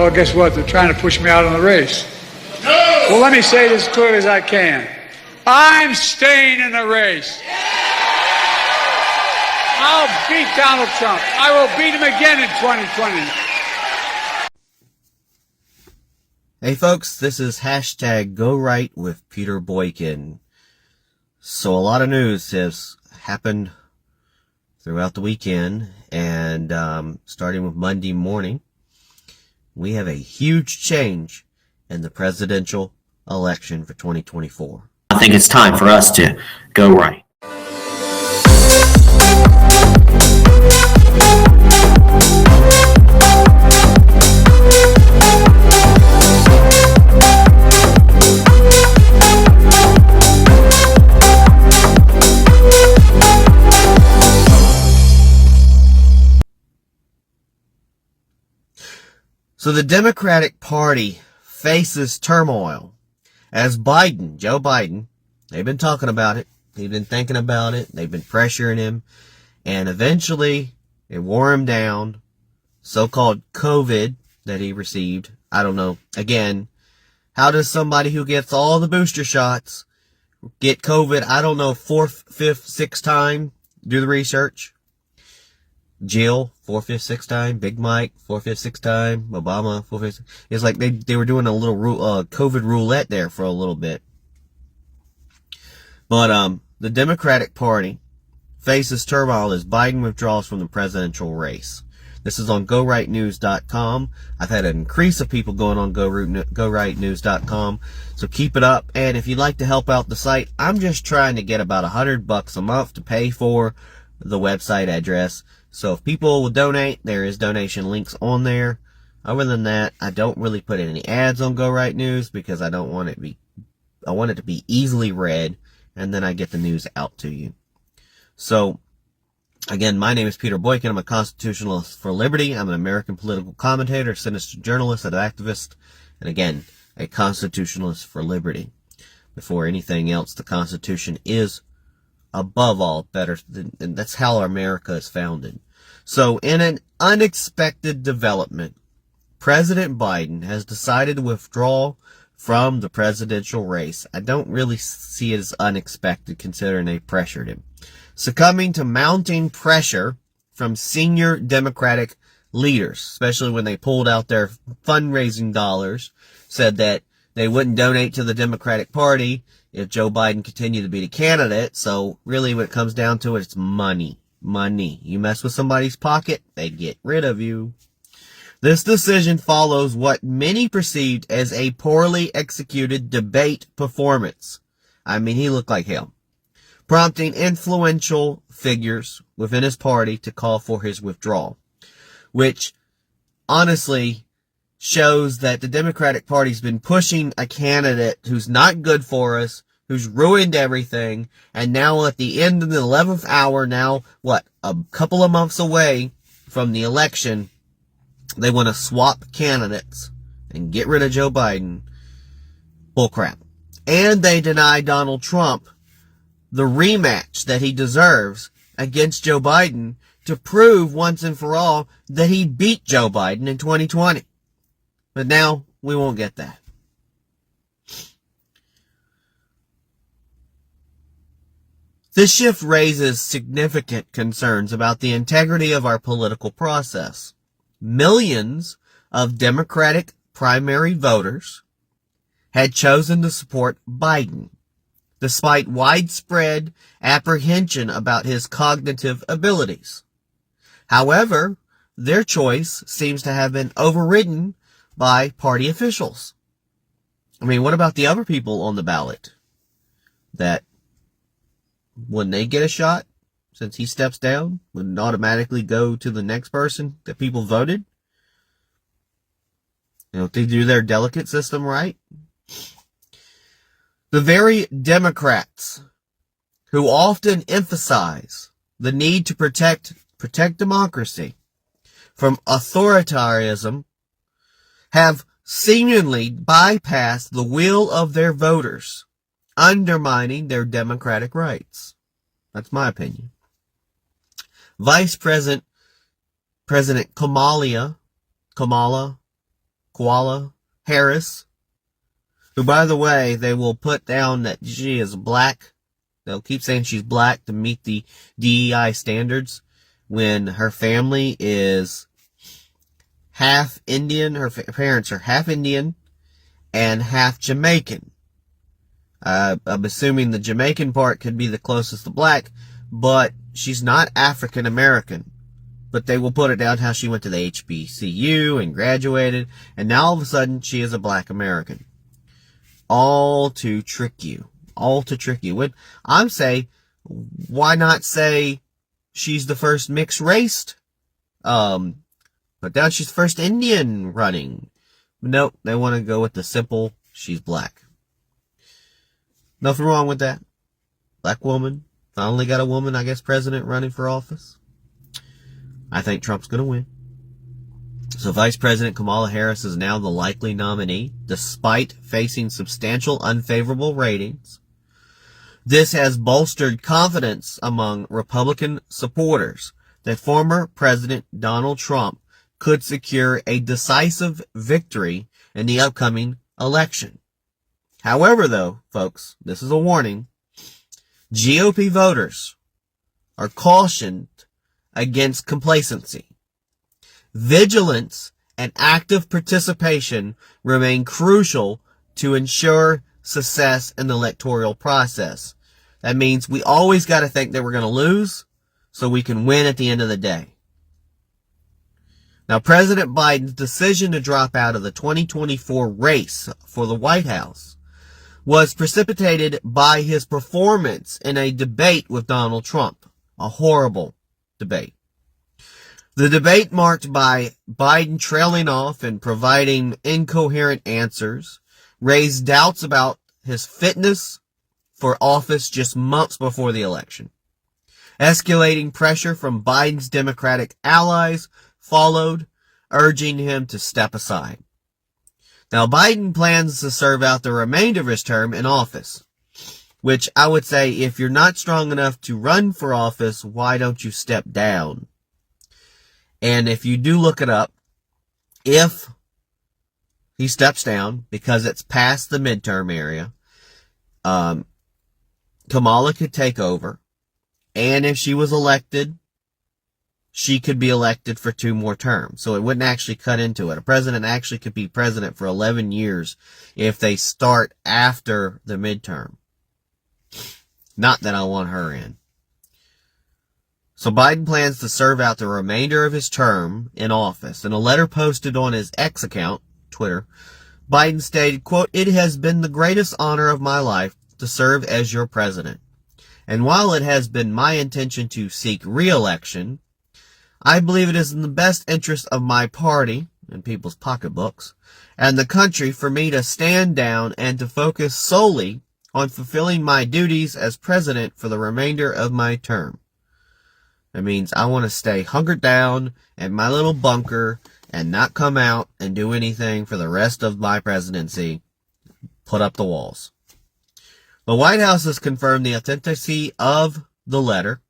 well, guess what? They're trying to push me out of the race. No! Well, let me say this as clearly as I can. I'm staying in the race. I'll beat Donald Trump. I will beat him again in 2020. Hey folks, this is hashtag Go Right with Peter Boykin. So a lot of news has happened throughout the weekend, and starting with Monday morning, we have a huge change in the presidential election for 2024. I think it's time for us to go right. So the Democratic Party faces turmoil as Joe Biden, they've been talking about it, they've been thinking about it, they've been pressuring him, and eventually it wore him down. So-called COVID that he received, I don't know. Again, how does somebody who gets all the booster shots get COVID? I don't know, 4th, 5th, 6th time? Do the research. Jill, 4th, 5th, 6th time. Big Mike, 4th, 5th, 6th time. Obama, 4th, 5th. It's like they were doing a little COVID roulette there for a little bit. But the Democratic Party faces turmoil as Biden withdraws from the presidential race. This is on GoRightNews.com. I've had an increase of people going on GoRightNews.com. So keep it up. And if you'd like to help out the site, I'm just trying to get about $100 a month to pay for the website address. So if people will donate, there is donation links on there. Other than that, I don't really put any ads on Go Right News because I want it to be easily read, and then I get the news out to you. So, again, my name is Peter Boykin. I'm a constitutionalist for liberty. I'm an American political commentator, sinister journalist, and activist, and again, a constitutionalist for liberty. Before anything else, the Constitution is above all better, and that's how America is founded. So, in an unexpected development, President Biden has decided to withdraw from the presidential race. I don't really see it as unexpected considering they pressured him. Succumbing to mounting pressure from senior Democratic leaders, especially when they pulled out their fundraising dollars, said that they wouldn't donate to the Democratic Party if Joe Biden continued to be the candidate. So really when it comes down to it, it's money. Money. You mess with somebody's pocket, they get rid of you. This decision follows what many perceived as a poorly executed debate performance. I mean, he looked like hell. Prompting influential figures within his party to call for his withdrawal, which honestly shows that the Democratic Party's been pushing a candidate who's not good for us, who's ruined everything, and now at the end of the 11th hour, now, a couple of months away from the election, they want to swap candidates and get rid of Joe Biden. Bullcrap. And they deny Donald Trump the rematch that he deserves against Joe Biden to prove once and for all that he beat Joe Biden in 2020. But now we won't get that. This shift raises significant concerns about the integrity of our political process. Millions of Democratic primary voters had chosen to support Biden, despite widespread apprehension about his cognitive abilities. However, their choice seems to have been overridden by party officials. I mean, what about the other people on the ballot that when they get a shot, since he steps down, would automatically go to the next person that people voted? You know, they do their delegate system right. The very Democrats who often emphasize the need to protect democracy from authoritarianism have seemingly bypassed the will of their voters, undermining their democratic rights. That's my opinion. Vice President Kamala Kamala Harris, who, by the way, they will put down that she is black. They'll keep saying she's black to meet the DEI standards when her family is half Indian. Her parents are half Indian and half Jamaican. I'm assuming the Jamaican part could be the closest to black, but she's not African American. But they will put it down how she went to the HBCU and graduated, and now all of a sudden she is a black American. All to trick you. All to trick you. When I'm saying, why not say she's the first mixed race? But now she's the first Indian running. Nope, they want to go with the simple, she's black. Nothing wrong with that. Black woman. Finally got a woman, I guess, president running for office. I think Trump's going to win. So Vice President Kamala Harris is now the likely nominee, despite facing substantial unfavorable ratings. This has bolstered confidence among Republican supporters that former President Donald Trump could secure a decisive victory in the upcoming election. However, though, folks, this is a warning. GOP voters are cautioned against complacency. Vigilance and active participation remain crucial to ensure success in the electoral process. That means we always got to think that we're going to lose so we can win at the end of the day. Now, President Biden's decision to drop out of the 2024 race for the White House was precipitated by his performance in a debate with Donald Trump. A horrible debate. The debate marked by Biden trailing off and providing incoherent answers raised doubts about his fitness for office just months before the election. Escalating pressure from Biden's Democratic allies followed, urging him to step aside. Now, Biden plans to serve out the remainder of his term in office, which I would say, if you're not strong enough to run for office, why don't you step down? And if you do look it up, if he steps down because it's past the midterm area, Kamala could take over. And if she was elected, she could be elected for 2 more terms. So it wouldn't actually cut into it. A president actually could be president for 11 years if they start after the midterm. Not that I want her in. So Biden plans to serve out the remainder of his term in office. In a letter posted on his X account, Twitter, Biden stated, quote, "It has been the greatest honor of my life to serve as your president. And while it has been my intention to seek re-election, I believe it is in the best interest of my party and people's pocketbooks and the country for me to stand down and to focus solely on fulfilling my duties as president for the remainder of my term." That means I want to stay hunkered down in my little bunker and not come out and do anything for the rest of my presidency. Put up the walls. The White House has confirmed the authenticity of the letter,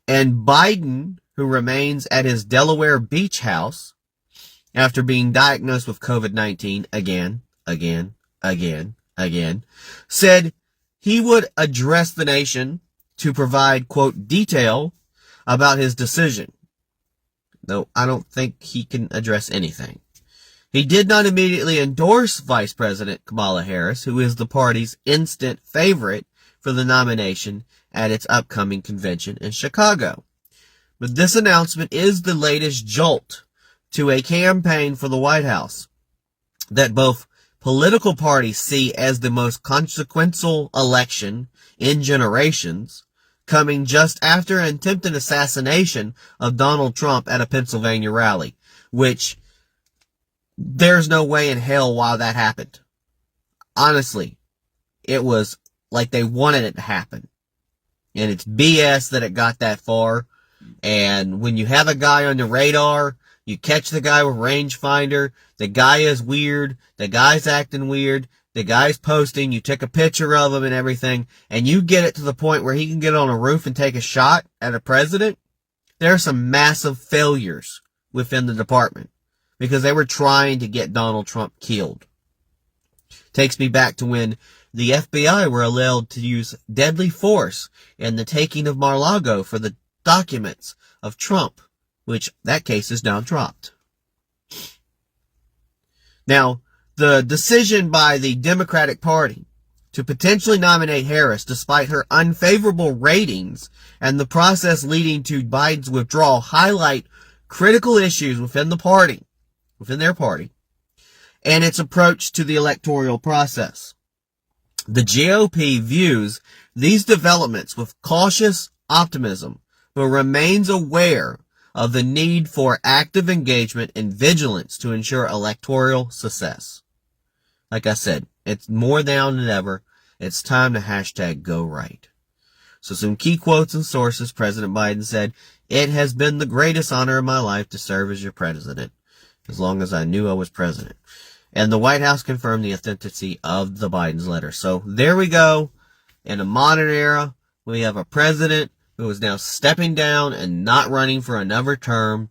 and Biden, who remains at his Delaware beach house after being diagnosed with COVID-19 again, said he would address the nation to provide, quote, detail about his decision. Though I don't think he can address anything. He did not immediately endorse Vice President Kamala Harris, who is the party's instant favorite for the nomination at its upcoming convention in Chicago. But this announcement is the latest jolt to a campaign for the White House that both political parties see as the most consequential election in generations, coming just after an attempted assassination of Donald Trump at a Pennsylvania rally, which there's no way in hell why that happened. Honestly, it was like they wanted it to happen. And it's BS that it got that far. And when you have a guy on the radar, you catch the guy with rangefinder, the guy is weird, the guy's acting weird, the guy's posting, you take a picture of him and everything, and you get it to the point where he can get on a roof and take a shot at a president, there are some massive failures within the department. because they were trying to get Donald Trump killed. Takes me back to when the FBI were allowed to use deadly force in the taking of Mar-a-Lago for the documents of Trump, which that case is now dropped. Now, the decision by the Democratic Party to potentially nominate Harris despite her unfavorable ratings and the process leading to Biden's withdrawal highlight critical issues within their party, and its approach to the electoral process. The GOP views these developments with cautious optimism, but remains aware of the need for active engagement and vigilance to ensure electoral success. Like I said, it's more now than ever. It's time to hashtag go right. So some key quotes and sources. President Biden said, "It has been the greatest honor of my life to serve as your president, as long as I knew I was president." And the White House confirmed the authenticity of the Biden's letter. So there we go. In a modern era, we have a president who is now stepping down and not running for another term.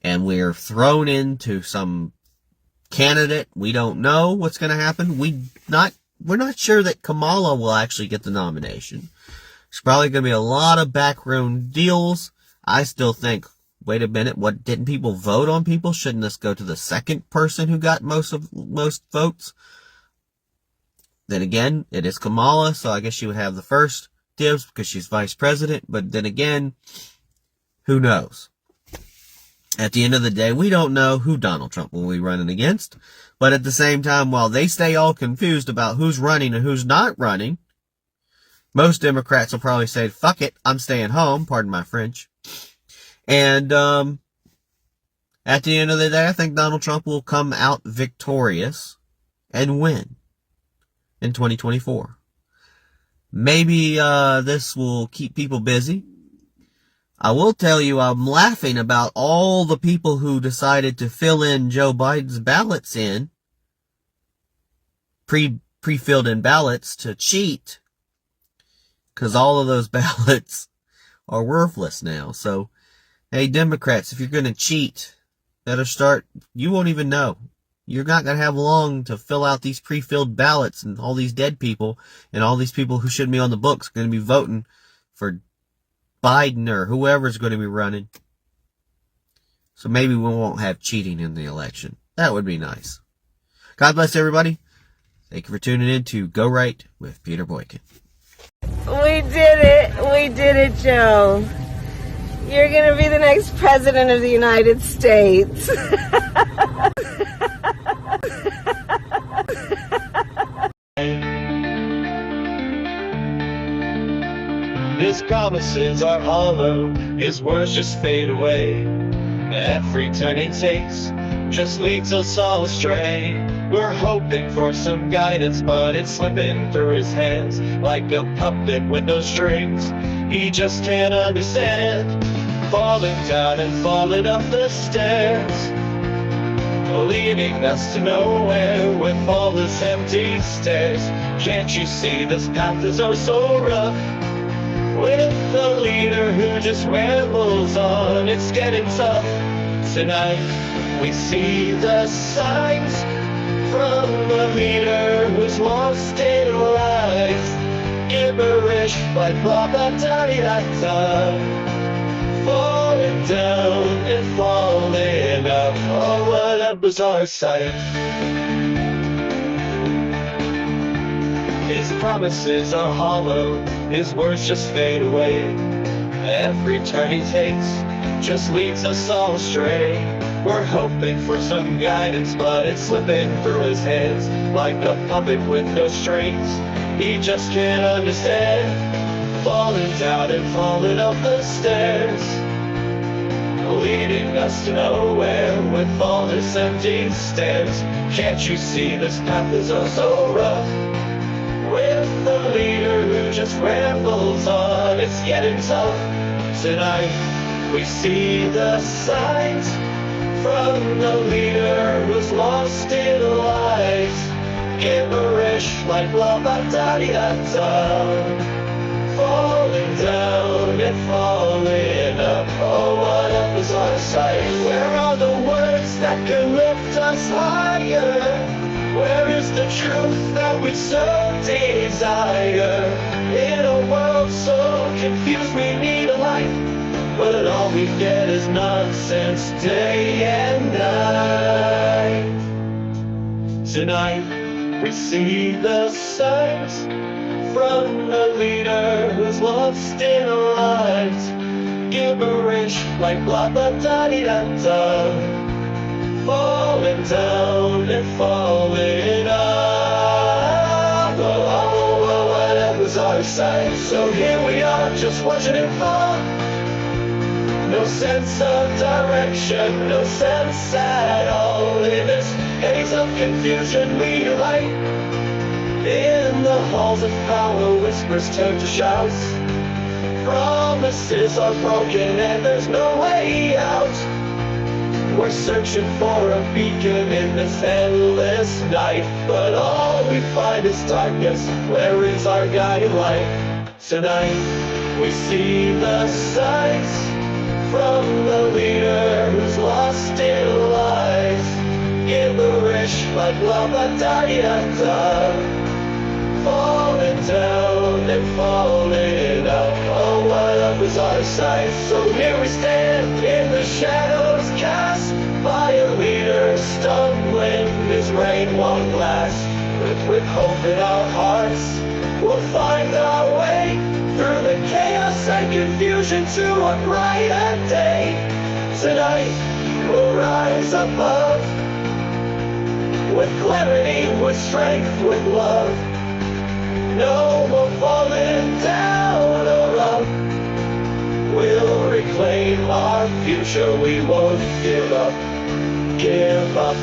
And we're thrown into some candidate. We don't know what's going to happen. We're not sure that Kamala will actually get the nomination. There's probably going to be a lot of backroom deals. I still think, wait a minute, what, didn't people vote on people? Shouldn't this go to the second person who got most votes? Then again, it is Kamala, so I guess she would have the first dibs because she's vice president. But then again, who knows? At the end of the day, we don't know who Donald Trump will be running against. But at the same time, while they stay all confused about who's running and who's not running, most Democrats will probably say, fuck it, I'm staying home, pardon my French. And at the end of the day, I think Donald Trump will come out victorious and win in 2024. Maybe this will keep people busy. I will tell you, I'm laughing about all the people who decided to fill in Joe Biden's ballots in, pre-filled in ballots to cheat, because all of those ballots are worthless now. So, hey, Democrats, if you're going to cheat, better start, you won't even know. You're not going to have long to fill out these pre-filled ballots, and all these dead people and all these people who shouldn't be on the books are going to be voting for Biden or whoever's going to be running. So maybe we won't have cheating in the election. That would be nice. God bless everybody. Thank you for tuning in to Go Right with Peter Boykin. We did it. We did it, Joe. You're going to be the next president of the United States. His promises are hollow, his words just fade away. Every turn he takes just leads us all astray. We're hoping for some guidance, but it's slipping through his hands like a puppet with no strings. He just can't understand, falling down and falling up the stairs, leading us to nowhere with all this empty stares. Can't you see this path is oh so rough, with a leader who just rambles on? It's getting tough. Tonight we see the signs from a leader who's lost in life, gibberish like blah blah da da da, falling down and falling up. Oh, what a bizarre sight. His promises are hollow, his words just fade away. Every turn he takes just leads us all astray. We're hoping for some guidance, but it's slipping through his hands like a puppet with no strings. He just can't understand, falling down and falling up the stairs, leading us to nowhere with all this empty stares. Can't you see this path is oh so rough, with a leader who just rambles on? It's getting tough. Tonight we see the signs from the leader who's lost in life, gibberish like blah blah da da da, falling down and falling up. Oh, what a bizarre sight. Where are the words that can lift us higher? Where is the truth that we so desire? In a world so confused we need a light, but all we get is nonsense day and night. Tonight we see the signs from the leader who's lost in light. Gibberish like blah blah da di da da, falling down and falling up. Oh, whatever's our sight. So here we are, just watching it fall. No sense of direction, no sense at all. In this haze of confusion we light. In the halls of power, whispers turn to shouts. Promises are broken and there's no way out. We're searching for a beacon in this endless night, but all we find is darkness. Where is our guiding light? Tonight we see the signs from the leader who's lost in lies. Gibberish like blah blah da da da, falling down and falling up. Oh, what up is our sight? So here we stand in the shadows cast by a leader stumbling. His rain won't last. With hope in our hearts, we'll find our way through the chaos and confusion to a brighter day. Tonight we'll rise above, with clarity, with strength, with love. No more falling down or up. We'll reclaim our future. We won't give up. Give up.